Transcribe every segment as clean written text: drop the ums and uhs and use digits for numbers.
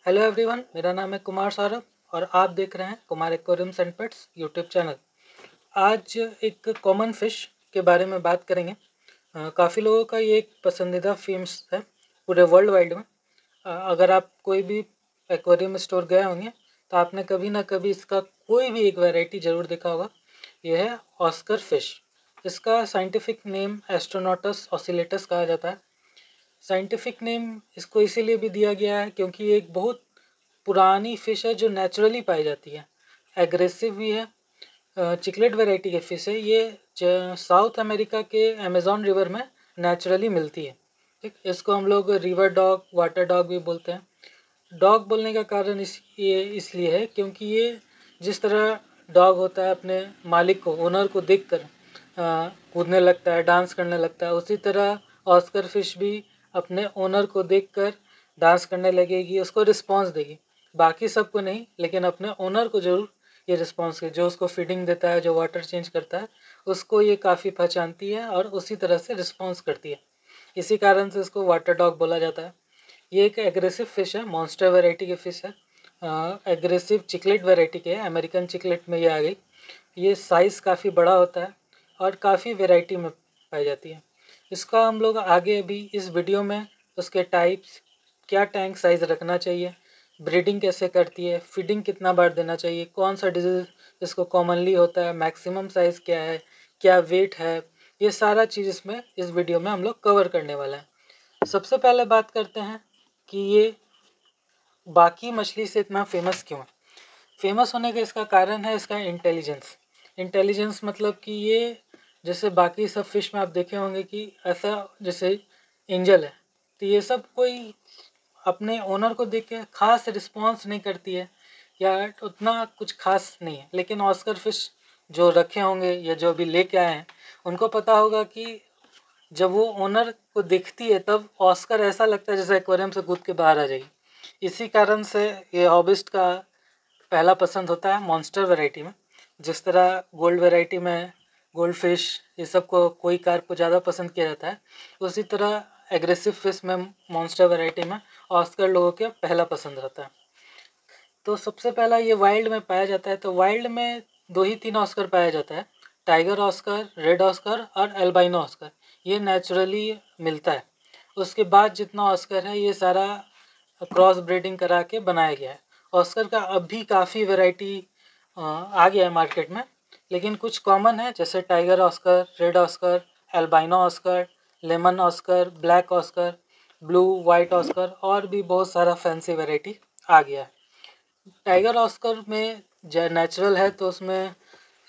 Hello everyone, मेरा नाम है कुमार सौरभ और आप देख रहे हैं Kumar aquariums and pets YouTube channel. आज एक कॉमन फिश के बारे में बात करेंगे। काफ़ी लोगों का ये एक पसंदीदा फिश है पूरे वर्ल्ड वाइड में। अगर आप कोई भी एक्वेरियम स्टोर गए होंगे तो आपने कभी ना कभी इसका कोई भी एक वैरायटी ज़रूर देखा होगा। यह है ऑस्कर फिश। इसका साइंटिफिक नेम एस्ट्रोनॉटस ऑसिलेटस कहा जाता है। साइंटिफिक नेम इसको इसीलिए भी दिया गया है क्योंकि ये एक बहुत पुरानी फ़िश है जो नेचुरली पाई जाती है। एग्रेसिव भी है। चिकलेट वैरायटी की फ़िश है ये। साउथ अमेरिका के अमेज़न रिवर में नेचुरली मिलती है। ठीक, इसको हम लोग रिवर डॉग, वाटर डॉग भी बोलते हैं। डॉग बोलने का कारण ये इसलिए है क्योंकि ये जिस तरह डॉग होता है अपने मालिक को, ओनर को देखकर कूदने लगता है, डांस करने लगता है, उसी तरह ऑस्कर फिश भी अपने ओनर को देखकर डांस करने लगेगी, उसको रिस्पॉन्स देगी। बाकी सबको नहीं, लेकिन अपने ओनर को ज़रूर ये रिस्पॉन्स है। जो उसको फीडिंग देता है, जो वाटर चेंज करता है, उसको ये काफ़ी पहचानती है और उसी तरह से रिस्पॉन्स करती है। इसी कारण से इसको वाटर डॉग बोला जाता है। ये एक एग्रेसिव फ़िश है, मॉन्स्टर वैरायटी की फ़िश है। एग्रेसिव चिकलेट वैरायटी के है, अमेरिकन चिकलेट में ये आ गई। ये साइज़ काफ़ी बड़ा होता है और काफ़ी वैरायटी में पाई जाती है। इसका हम लोग आगे भी इस वीडियो में उसके टाइप्स, क्या टैंक साइज़ रखना चाहिए, ब्रीडिंग कैसे करती है, फीडिंग कितना बार देना चाहिए, कौन सा डिजीज़ इसको कॉमनली होता है, मैक्सिमम साइज़ क्या है, क्या वेट है, ये सारा चीज़ इसमें इस वीडियो में हम लोग कवर करने वाला है। सबसे पहले बात करते हैं कि ये बाकी मछली से इतना फेमस क्यों है। फेमस होने का इसका कारण है इसका इंटेलिजेंस। इंटेलिजेंस मतलब कि ये जैसे बाकी सब फिश में आप देखे होंगे कि ऐसा जैसे एंजल है, तो ये सब कोई अपने ओनर को देख के खास रिस्पॉन्स नहीं करती है या उतना कुछ खास नहीं है। लेकिन ऑस्कर फिश जो रखे होंगे या जो अभी लेके आए हैं, उनको पता होगा कि जब वो ओनर को दिखती है तब ऑस्कर ऐसा लगता है जैसे एक्वेरियम से कूद के बाहर आ जाएगी। इसी कारण से ये हॉबिस्ट का पहला पसंद होता है मॉन्स्टर वैरायटी में। जिस तरह गोल्ड वैरायटी में गोल्ड फिश ये सब को कोई कार्प को ज़्यादा पसंद किया जाता है, उसी तरह एग्रेसिव फिश में मॉन्स्टर वैरायटी में ऑस्कर लोगों के पहला पसंद रहता है। तो सबसे पहला ये वाइल्ड में पाया जाता है। तो वाइल्ड में 2 ही 3 ऑस्कर पाया जाता है, टाइगर ऑस्कर, रेड ऑस्कर और एल्बाइनो ऑस्कर। ये नेचुरली मिलता है। उसके बाद जितना ऑस्कर है ये सारा क्रॉस ब्रीडिंग करा के बनाया गया है। ऑस्कर का अब भी काफ़ी वैरायटी आ गया है मार्केट में, लेकिन कुछ कॉमन है जैसे tiger Oscar, red Oscar, albino Oscar, lemon Oscar, black Oscar, blue white Oscar और भी बहुत सारा फैंसी वैरायटी आ गया है। टाइगर ऑस्कर में नेचुरल है तो उसमें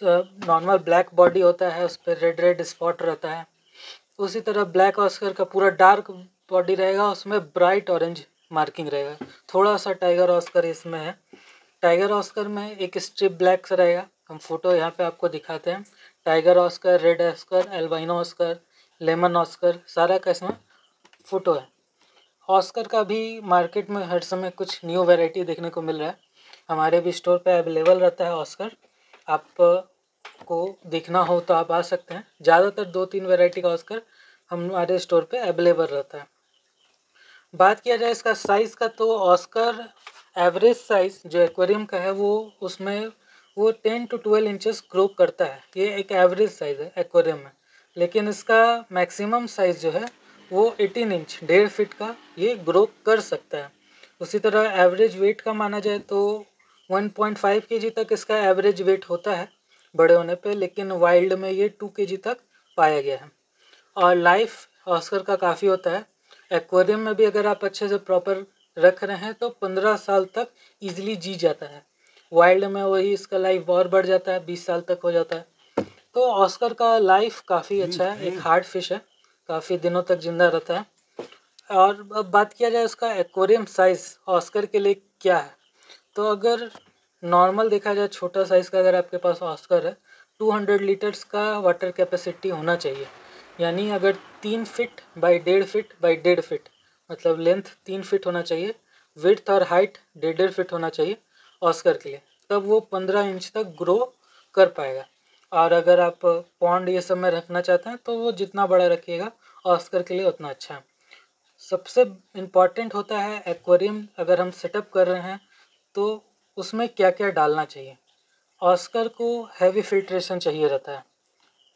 नॉर्मल ब्लैक बॉडी होता है, उस पर रेड रेड स्पॉट रहता है। उसी तरह ब्लैक ऑस्कर का पूरा डार्क बॉडी रहेगा, उसमें ब्राइट ऑरेंज मार्किंग रहेगा। थोड़ा सा टाइगर ऑस्कर इसमें है। टाइगर ऑस्कर में एक स्ट्रिप ब्लैक सा रहेगा। हम फोटो यहाँ पे आपको दिखाते हैं। Tiger Oscar, red Oscar, albino Oscar, lemon Oscar, सारा का इसमें फोटो है। ऑस्कर का भी मार्केट में हर समय कुछ न्यू वैरायटी देखने को मिल रहा है। हमारे भी स्टोर पे अवेलेबल रहता है ऑस्कर। आप को देखना हो तो आप आ सकते हैं। ज़्यादातर 2-3 वैरायटी का ऑस्कर हमारे स्टोर पे अवेलेबल रहता है। बात किया जाए इसका साइज़ का तो ऑस्कर एवरेज साइज़ जो एक्वेरियम का है वो 10 to 12 इंचेस ग्रो करता है। ये एक एवरेज साइज़ है एक्वेरियम में। लेकिन इसका मैक्सिमम साइज़ जो है वो 18 इंच, 1.5 फीट का ये ग्रो कर सकता है। उसी तरह एवरेज वेट का माना जाए तो 1.5 kg तक इसका एवरेज वेट होता है बड़े होने पे, लेकिन वाइल्ड में ये 2 kg तक पाया गया है। और लाइफ ऑस्कर का काफ़ी होता है। एक्वेरियम में भी अगर आप अच्छे से प्रॉपर रख रहे हैं तो 15 साल तक इजीली जी जाता है। वाइल्ड में वही इसका लाइफ और बढ़ जाता है, 20 साल तक हो जाता है। तो ऑस्कर का लाइफ काफ़ी अच्छा है, एक हार्ड फिश है, काफ़ी दिनों तक जिंदा रहता है। और अब बात किया जाए उसका एक्वेरियम साइज़ ऑस्कर के लिए क्या है, तो अगर नॉर्मल देखा जाए छोटा साइज़ का अगर आपके पास ऑस्कर है, 200 लीटर्स का वाटर कैपेसिटी होना चाहिए। यानी अगर 3 feet by 1.5 feet by 1.5 feet मतलब लेंथ 3 फीट होना चाहिए, विड्थ और हाइट 1.5 फीट होना चाहिए ऑस्कर के लिए, तब वो 15 इंच तक ग्रो कर पाएगा। और अगर आप पॉन्ड ये सब में रखना चाहते हैं तो वो जितना बड़ा रखिएगा ऑस्कर के लिए उतना अच्छा है। सबसे इम्पॉर्टेंट होता है एक्वेरियम अगर हम सेटअप कर रहे हैं तो उसमें क्या क्या डालना चाहिए। ऑस्कर को हैवी फिल्ट्रेशन चाहिए रहता है,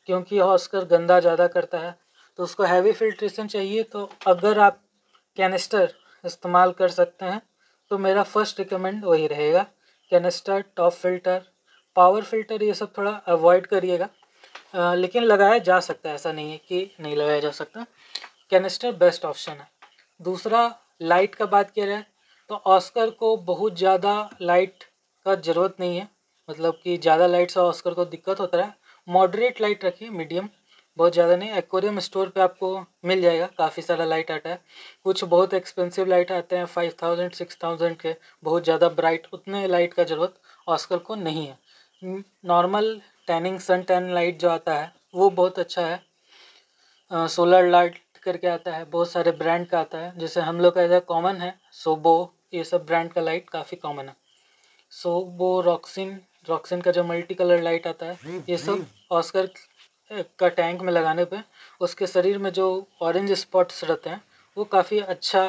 क्योंकि ऑस्कर गंदा ज़्यादा करता है, तो उसको हैवी फिल्ट्रेशन चाहिए। तो अगर आप कैनिस्टर इस्तेमाल कर सकते हैं तो मेरा फर्स्ट रिकमेंड वही रहेगा, canister, top filter, power filter ये सब थोड़ा अवॉइड करिएगा। लेकिन लगाया जा सकता है, ऐसा नहीं है कि नहीं लगाया जा सकता। कैनिस्टर बेस्ट ऑप्शन है। दूसरा, लाइट का बात किया जाए तो ऑस्कर को बहुत ज़्यादा लाइट का ज़रूरत नहीं है, मतलब कि ज़्यादा लाइट से ऑस्कर को दिक्कत होता है। मॉडरेट लाइट रखिए, मीडियम, बहुत ज़्यादा नहीं। एक्वेरियम स्टोर पे आपको मिल जाएगा, काफ़ी सारा लाइट आता है। कुछ बहुत एक्सपेंसिव लाइट आते हैं 5000 6000 के, बहुत ज़्यादा ब्राइट, उतने लाइट का ज़रूरत ऑस्कर को नहीं है। Normal tanning sun tan light जो आता है वो बहुत अच्छा है। सोलर लाइट करके आता है, बहुत सारे ब्रांड का आता है, जैसे हम लोग का इधर कॉमन है सोबो, ये सब ब्रांड का लाइट काफ़ी कॉमन है। सोबो, रॉक्सिन, रॉक्सिन का जो मल्टी कलर लाइट आता है, ये सब ऑस्कर का टैंक में लगाने पे उसके शरीर में जो ऑरेंज स्पॉट्स रहते हैं वो काफ़ी अच्छा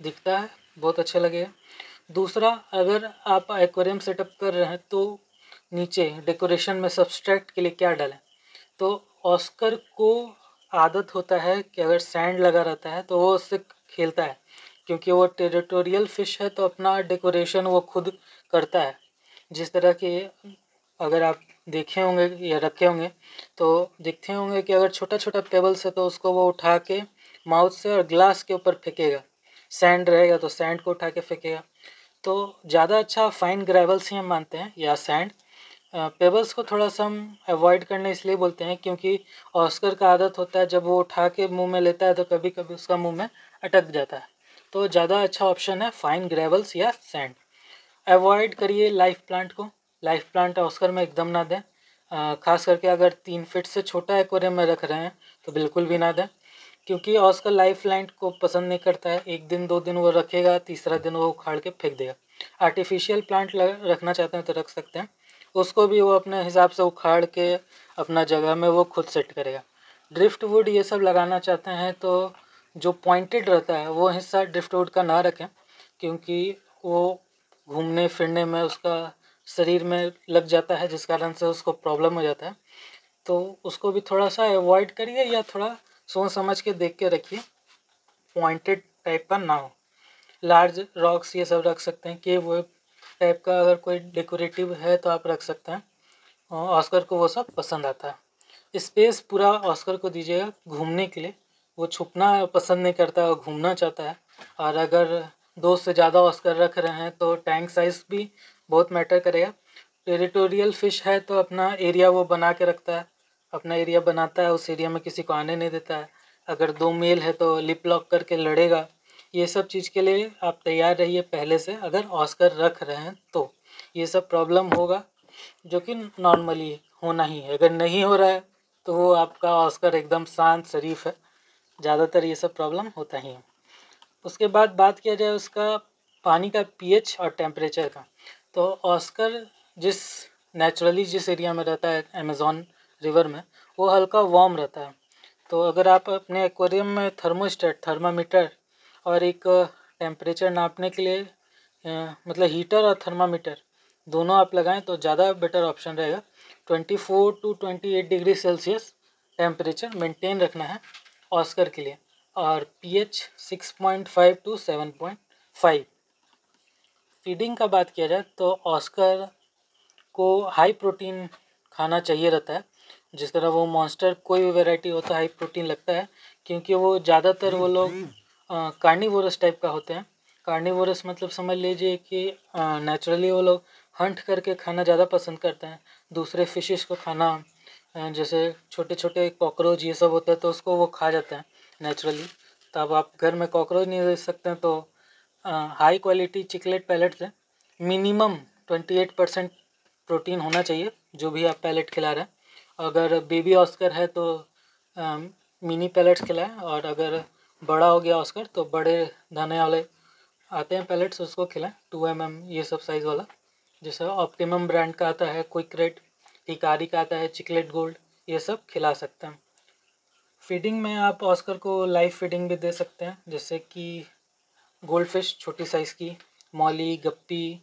दिखता है, बहुत अच्छे लगेगा। दूसरा, अगर आप एक्वेरियम सेटअप कर रहे हैं तो नीचे डेकोरेशन में सब्सट्रैक्ट के लिए क्या डालें। तो ऑस्कर को आदत होता है कि अगर सैंड लगा रहता है तो वो उससे खेलता है, क्योंकि वो टेरिटोरियल फिश है तो अपना डेकोरेशन वो खुद करता है। जिस तरह के अगर आप देखे होंगे या रखे होंगे तो देखते होंगे कि अगर छोटा छोटा पेबल्स है तो उसको वो उठा के माउथ से और ग्लास के ऊपर फेंकेगा। सैंड रहेगा तो सैंड को उठा के फेंकेगा। तो ज़्यादा अच्छा फाइन ग्रेवल्स ही हम मानते हैं या सैंड। पेबल्स को थोड़ा सा हम अवॉइड करने इसलिए बोलते हैं क्योंकि ऑस्कर का आदत होता है जब वो उठा के मुंह में लेता है तो कभी कभी उसका मुंह में अटक जाता है। तो ज़्यादा अच्छा ऑप्शन है फाइन ग्रेवल्स या सैंड। अवॉइड करिए लाइफ प्लांट को, लाइफ प्लांट ऑस्कर में एकदम ना दें। खास करके अगर 3 फीट से छोटा एक्वेरियम में रख रहे हैं तो बिल्कुल भी ना दें, क्योंकि ऑस्कर लाइफ प्लांट को पसंद नहीं करता है। एक दिन 2 दिन वो रखेगा, तीसरा दिन वो उखाड़ के फेंक देगा। आर्टिफिशियल प्लांट रखना चाहते हैं तो रख सकते हैं, उसको भी वो अपने हिसाब से उखाड़ के अपना जगह में वो खुद सेट करेगा। ड्रिफ्ट वुड ये सब लगाना चाहते हैं तो जो पॉइंटेड रहता है वो हिस्सा ड्रिफ्ट वुड का ना रखें, क्योंकि वो घूमने फिरने में उसका शरीर में लग जाता है, जिस कारण से उसको प्रॉब्लम हो जाता है। तो उसको भी थोड़ा सा अवॉइड करिए या थोड़ा सोच समझ के देख के रखिए, पॉइंटेड टाइप का ना हो। लार्ज रॉक्स ये सब रख सकते हैं कि वो टाइप का, अगर कोई डेकोरेटिव है तो आप रख सकते हैं। ऑस्कर को वो सब पसंद आता है। स्पेस पूरा ऑस्कर को दीजिएगा घूमने के लिए, वो छुपना पसंद नहीं करता, वो घूमना चाहता है। और अगर 2 से ज़्यादा ऑस्कर रख रहे हैं तो टैंक साइज भी बहुत मैटर करेगा। टेरिटोरियल फिश है तो अपना एरिया वो बना के रखता है, अपना एरिया बनाता है, उस एरिया में किसी को आने नहीं देता है। अगर 2 मेल है तो लिप लॉक करके लड़ेगा। ये सब चीज़ के लिए आप तैयार रहिए पहले से, अगर ऑस्कर रख रहे हैं तो ये सब प्रॉब्लम होगा, जो कि नॉर्मली होना ही है। अगर नहीं हो रहा है तो वो आपका ऑस्कर एकदम शांत शरीफ है, ज़्यादातर ये सब प्रॉब्लम होता ही है। उसके बाद बात किया जाए उसका पानी का पीएच और टेम्परेचर का, तो ऑस्कर जिस नेचुरली जिस एरिया में रहता है अमेज़न रिवर में, वो हल्का वार्म रहता है। तो अगर आप अपने एक्वेरियम में थर्मोस्टेट, थर्मामीटर और एक टेम्परेचर नापने के लिए मतलब हीटर और थर्मामीटर दोनों आप लगाएं तो ज़्यादा बेटर ऑप्शन रहेगा। 24 to 28 degree Celsius temperature maintain रखना है ऑस्कर के लिए, और पीएच 6.5 to 7.5। फीडिंग का बात किया जाए तो ऑस्कर को हाई प्रोटीन खाना चाहिए रहता है। जिस तरह वो मॉन्स्टर कोई भी वैरायटी होता है हाई प्रोटीन लगता है, क्योंकि वो ज़्यादातर वो लोग कार्निवोरस टाइप का होते हैं। कार्निवोरस मतलब समझ लीजिए कि नेचुरली वो लोग हंट करके खाना ज़्यादा पसंद करते हैं, दूसरे फिशेस को खाना। जैसे छोटे छोटे कॉकरोच ये सब होते हैं तो उसको वो खा जाते हैं नेचुरली। तो अब आप घर में कॉकरोच नहीं दे सकते हैं, तो हाई क्वालिटी चिकलेट पैलेट से मिनिमम 28% प्रोटीन होना चाहिए जो भी आप पैलेट खिला रहे हैं। अगर बेबी ऑस्कर है तो मिनी पैलेट्स खिलाएं, और अगर बड़ा हो गया ऑस्कर तो बड़े दाने वाले आते हैं पैलेट्स, उसको खिलाएं 2 mm ये सब साइज़ वाला। जैसे ऑप्टिमम ब्रांड का आता है, क्विक रेट, हिकारी का आता है, चिकलेट गोल्ड, ये सब खिला सकते हैं। फीडिंग में आप ऑस्कर को लाइव फीडिंग भी दे सकते हैं, जैसे कि गोल्ड फिश छोटी साइज़ की, मौली, गप्पी,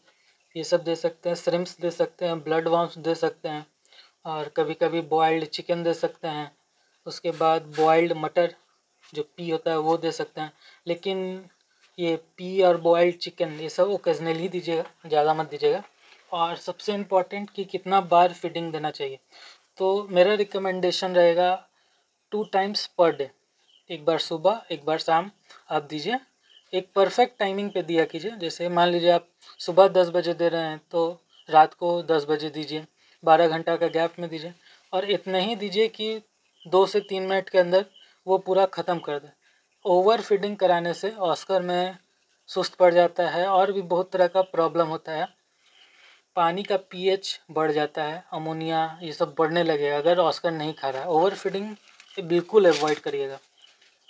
ये सब दे सकते हैं। श्रिम्प्स दे सकते हैं, ब्लड वर्म्स दे सकते हैं, और कभी कभी बॉइल्ड चिकन दे सकते हैं। उसके बाद बॉइल्ड मटर जो पी होता है वो दे सकते हैं। लेकिन ये पी और बॉइल्ड चिकन ये सब ओकेजनली दीजिएगा, ज़्यादा मत दीजिएगा। और सबसे इम्पॉर्टेंट कि कितना बार फीडिंग देना चाहिए, तो मेरा रिकमेंडेशन रहेगा 2 टाइम्स पर डे। एक बार सुबह, एक बार शाम आप दीजिए। एक परफेक्ट टाइमिंग पे दिया कीजिए। जैसे मान लीजिए आप सुबह 10 बजे दे रहे हैं तो रात को 10 बजे दीजिए, 12 घंटा का गैप में दीजिए। और इतना ही दीजिए कि 2 से 3 मिनट के अंदर वो पूरा ख़त्म कर दे। ओवर फीडिंग कराने से ऑस्कर में सुस्त पड़ जाता है और भी बहुत तरह का प्रॉब्लम होता है। पानी का पीएच बढ़ जाता है, अमोनिया ये सब बढ़ने लगेगा अगर ऑस्कर नहीं खा रहा है। ओवर फीडिंग बिल्कुल अवॉइड करिएगा।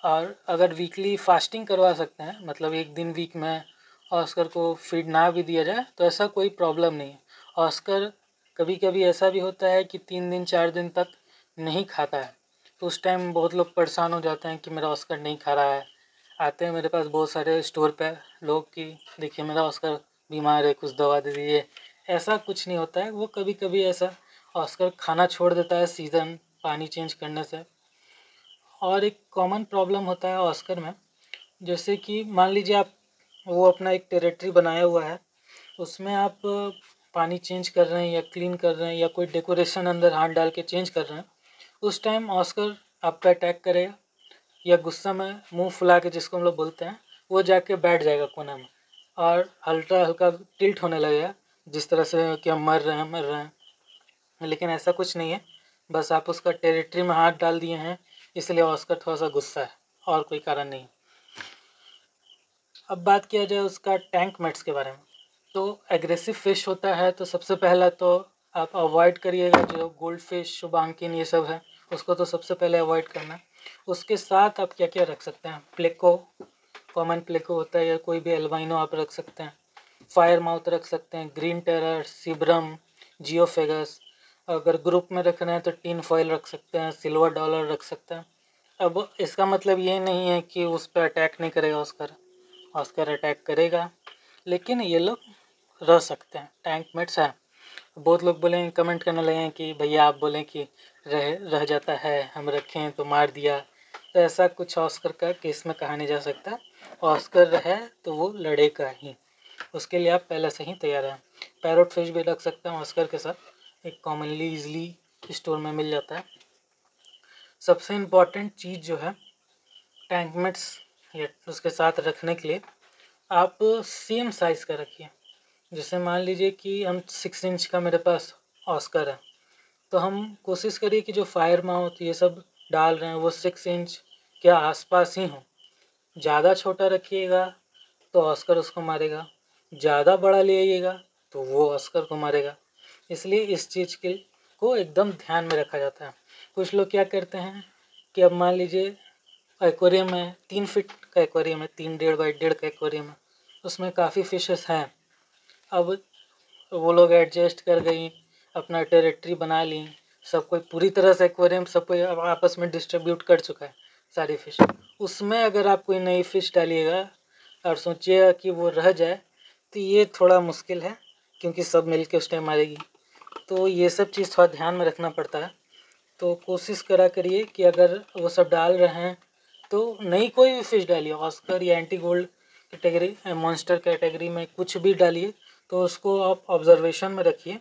और अगर वीकली फास्टिंग करवा सकते हैं, मतलब एक दिन वीक में ऑस्कर को फीड ना भी दिया जाए तो ऐसा कोई प्रॉब्लम नहीं है। ऑस्कर कभी कभी ऐसा भी होता है कि 3 दिन 4 दिन तक नहीं खाता है, तो उस टाइम बहुत लोग परेशान हो जाते हैं कि मेरा ऑस्कर नहीं खा रहा है। आते हैं मेरे पास बहुत सारे स्टोर पे लोग कि देखिए मेरा ऑस्कर बीमार है, कुछ दवा दे दीजिए। ऐसा कुछ नहीं होता है, वो कभी कभी ऐसा ऑस्कर खाना छोड़ देता है सीज़न पानी चेंज करने से। और एक कॉमन प्रॉब्लम होता है ऑस्कर में, जैसे कि मान लीजिए आप वो अपना एक टेरिटरी बनाया हुआ है, उसमें आप पानी चेंज कर रहे हैं या क्लीन कर रहे हैं या कोई डेकोरेशन अंदर हाथ डाल के चेंज कर रहे हैं, उस टाइम ऑस्कर आपका अटैक करेगा या गुस्सा में मुंह फुला के, जिसको हम लोग बोलते हैं, वो जाके बैठ जाएगा कोने में और हल्का हल्का टिल्ट होने लगेगा, जिस तरह से कि हम मर रहे हैं। लेकिन ऐसा कुछ नहीं है, बस आप उसका टेरिटरी में हाथ डाल दिए हैं, इसलिए ऑस्कर थोड़ा सा गुस्सा है, और कोई कारण नहीं। अब बात किया जाए उसका टैंक मेट्स के बारे में, तो एग्रेसिव फिश होता है तो सबसे पहला तो आप अवॉइड करिएगा। जो गोल्ड फिश, शुभांकिन ये सब है, उसको तो सबसे पहले अवॉइड करना है। उसके साथ आप क्या क्या रख सकते हैं, प्लेको, कॉमन प्लेको होता है, या कोई भी एल्बाइनो आप रख सकते हैं। फायर माउथ रख सकते हैं, ग्रीन टेरर, सिब्रम, जियोफेगस। अगर ग्रुप में रख रहे हैं तो टिन फॉयल रख सकते हैं, सिल्वर डॉलर रख सकते हैं। अब इसका मतलब ये नहीं है कि उस पर अटैक नहीं करेगा ऑस्कर, ऑस्कर अटैक करेगा, लेकिन ये लोग रह सकते हैं, टैंक मेट्स हैं। बहुत लोग बोलेंगे, कमेंट करने लगे कि भैया आप बोलें कि रह जाता है, हम रखें तो मार दिया। तो ऐसा कुछ ऑस्कर का केस में कहा नहीं जा सकता। ऑस्कर है तो वो लड़ेगा ही, उसके लिए आप पहले से ही तैयार हैं। पैरोट फिश भी रख सकते हैं ऑस्कर के साथ, एक कॉमनली ईजिली स्टोर में मिल जाता है। सबसे इम्पॉर्टेंट चीज़ जो है टैंक मेट्स या उसके साथ रखने के लिए, आप सेम साइज़ का रखिए। जैसे मान लीजिए कि हम 6 इंच का मेरे पास ऑस्कर है, तो हम कोशिश करिए कि जो फायर माउथ ये सब डाल रहे हैं वो 6 इंच के आसपास ही हो। ज़्यादा छोटा रखिएगा तो ऑस्कर उसको मारेगा, ज़्यादा बड़ा ले आइएगा तो वो ऑस्कर को मारेगा। इसलिए इस चीज़ के को एकदम ध्यान में रखा जाता है। कुछ लोग क्या करते हैं कि अब मान लीजिए एक्वेरियम है, 3 फीट का एक्वेरियम है, 3 डेढ़ बाई डेढ़ का एक्वेरियम है, उसमें काफ़ी फिशेस हैं। अब वो लोग एडजस्ट कर गई, अपना टेरिटरी बना ली, सब कोई पूरी तरह से एक्वेरियम सब कोई आपस में डिस्ट्रीब्यूट कर चुका है सारी फिश। उसमें अगर आप कोई नई फिश डालिएगा और सोचिएगा कि वो रह जाए, तो ये थोड़ा मुश्किल है, क्योंकि सब मिल के उस टाइम मारेगी। तो ये सब चीज़ थोड़ा ध्यान में रखना पड़ता है। तो कोशिश करा करिए कि अगर वो सब डाल रहे हैं तो नई कोई भी फिश डालिए, ऑस्कर या anti gold category, monster category में कुछ भी डालिए, तो उसको आप ऑब्जर्वेशन में रखिए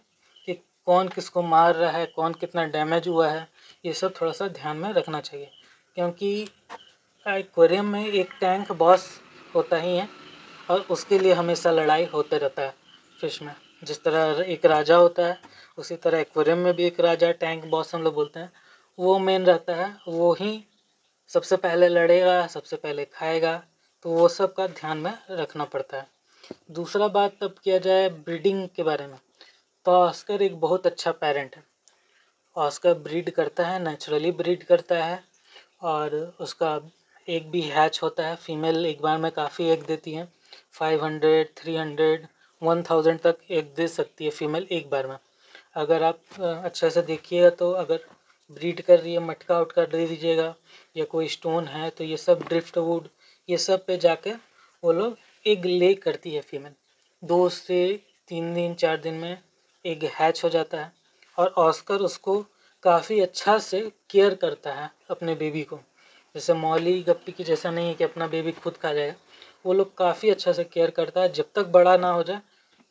कि कौन किसको मार रहा है, कौन कितना डैमेज हुआ है। ये सब थोड़ा सा ध्यान में रखना चाहिए, क्योंकि एक्वेरियम में एक टैंक बॉस होता ही है और उसके लिए हमेशा लड़ाई होते रहता है फिश में। जिस तरह एक राजा होता है, उसी तरह एक्वेरियम में भी एक राजा, टैंक बॉस हम लोग बोलते हैं, वो मेन रहता है। वो ही सबसे पहले लड़ेगा, सबसे पहले खाएगा, तो वो सब का ध्यान में रखना पड़ता है। दूसरा बात तब किया जाए ब्रीडिंग के बारे में, तो ऑस्कर एक बहुत अच्छा पेरेंट है। ऑस्कर ब्रीड करता है, नेचुरली ब्रीड करता है, और उसका एक भी हैच होता है। फीमेल एक बार में काफ़ी एग देती हैं, 500, 300, 1000 तक एग दे सकती है फीमेल एक बार में। अगर आप अच्छे से देखिएगा तो अगर ब्रीड कर रही है मटका उटका दे दीजिएगा, या कोई स्टोन है तो ये सब ड्रिफ्ट वुड ये सब पे जाके वो लोग एग ले करती है फीमेल। 2 से 3 दिन 4 दिन में एग हैच हो जाता है और ऑस्कर उसको काफ़ी अच्छा से केयर करता है अपने बेबी को। जैसे मौली गप्पी की जैसा नहीं है कि अपना बेबी खुद खा जाएगा, वो लोग काफ़ी अच्छा से केयर करता है। जब तक बड़ा ना हो जाए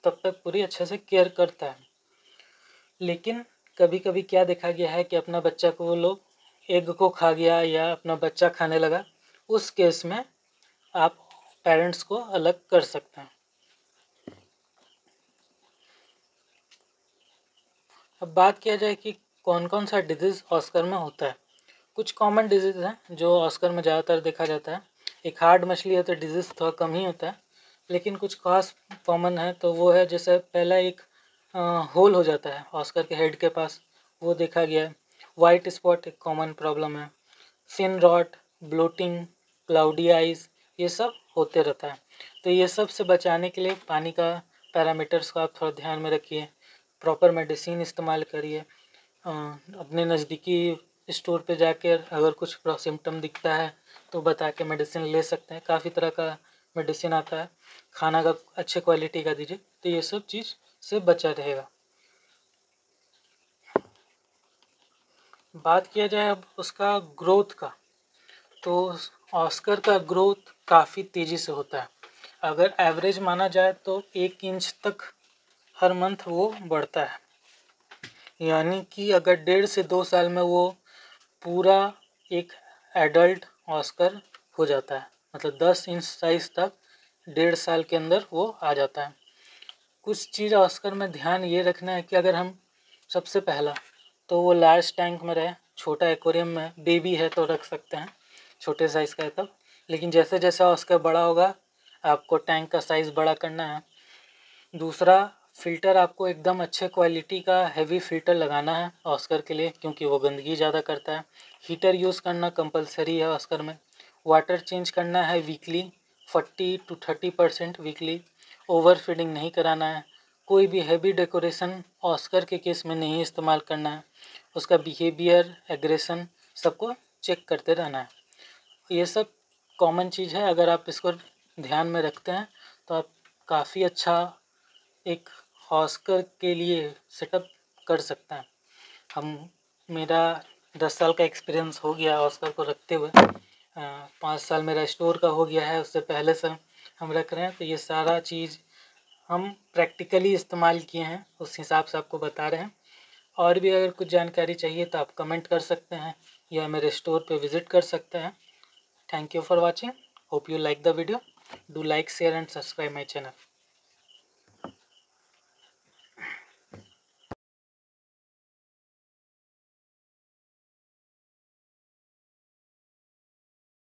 तब तक पूरी अच्छे से केयर करता है। लेकिन कभी कभी क्या देखा गया है कि अपना बच्चा को वो लोग एग को खा गया या अपना बच्चा खाने लगा, उस केस में आप पेरेंट्स को अलग कर सकते हैं। अब बात किया जाए कि कौन कौन सा डिजीज़ ऑस्कर में होता है। कुछ कॉमन डिजीज़ हैं जो ऑस्कर में ज़्यादातर देखा जाता है। एक हार्ड मछली है तो डिजीज़ थोड़ा कम ही होता है, लेकिन कुछ खास कॉमन है तो वो है जैसे पहला एक होल हो जाता है ऑस्कर के हेड के पास, वो देखा गया है। वाइट स्पॉट एक कॉमन प्रॉब्लम है। Fin rot, bloating, cloudy eyes ये सब होते रहता है। तो ये सब से बचाने के लिए पानी का पैरामीटर्स को आप थोड़ा ध्यान में रखिए, प्रॉपर मेडिसिन इस्तेमाल करिए। अपने नज़दीकी स्टोर पे जाकर अगर कुछ सिम्टम दिखता है तो बता के मेडिसिन ले सकते हैं। काफ़ी तरह का मेडिसिन आता है। खाना का अच्छे क्वालिटी का दीजिए, तो ये सब चीज़ से बचा रहेगा। बात किया जाए अब उसका ग्रोथ का, तो ऑस्कर का ग्रोथ काफ़ी तेज़ी से होता है। अगर एवरेज माना जाए तो 1 इंच तक हर मंथ वो बढ़ता है। यानी कि अगर 1.5 से 2 साल में वो पूरा एक एडल्ट ऑस्कर हो जाता है, मतलब 10 इंच साइज तक 1.5 साल के अंदर वो आ जाता है। कुछ चीज़ ऑस्कर में ध्यान ये रखना है कि अगर हम सबसे पहला तो वो लार्ज टैंक में रहे, छोटा एक्वेरियम में बेबी है तो रख सकते हैं, छोटे साइज़ का है तब। लेकिन जैसे जैसे ऑस्कर बड़ा होगा आपको टैंक का साइज़ बड़ा करना है। दूसरा, फ़िल्टर आपको एकदम अच्छे क्वालिटी का हैवी फ़िल्टर लगाना है ऑस्कर के लिए, क्योंकि वो गंदगी ज़्यादा करता है। हीटर यूज़ करना कंपलसरी है ऑस्कर में। वाटर चेंज करना है weekly, 40 to 30% weekly. Over feeding नहीं कराना है। कोई भी हैवी डेकोरेशन ऑस्कर के केस में नहीं इस्तेमाल करना है। उसका बिहेवियर, एग्रेशन सबको चेक करते रहना है। ये सब कॉमन चीज़ है। अगर आप इसको ध्यान में रखते हैं तो आप काफ़ी अच्छा एक ऑस्कर के लिए सेटअप कर सकते हैं। मेरा 10 साल का एक्सपीरियंस हो गया ऑस्कर को रखते हुए। 5 साल मेरा स्टोर का हो गया है, उससे पहले से हम रख रहे हैं। तो ये सारा चीज़ हम प्रैक्टिकली इस्तेमाल किए हैं, उस हिसाब से आपको बता रहे हैं। और भी अगर कुछ जानकारी चाहिए तो आप कमेंट कर सकते हैं या मेरे स्टोर पे विज़िट कर सकते हैं। Thank you for watching. Hope you like the video. Do like, share and subscribe my channel.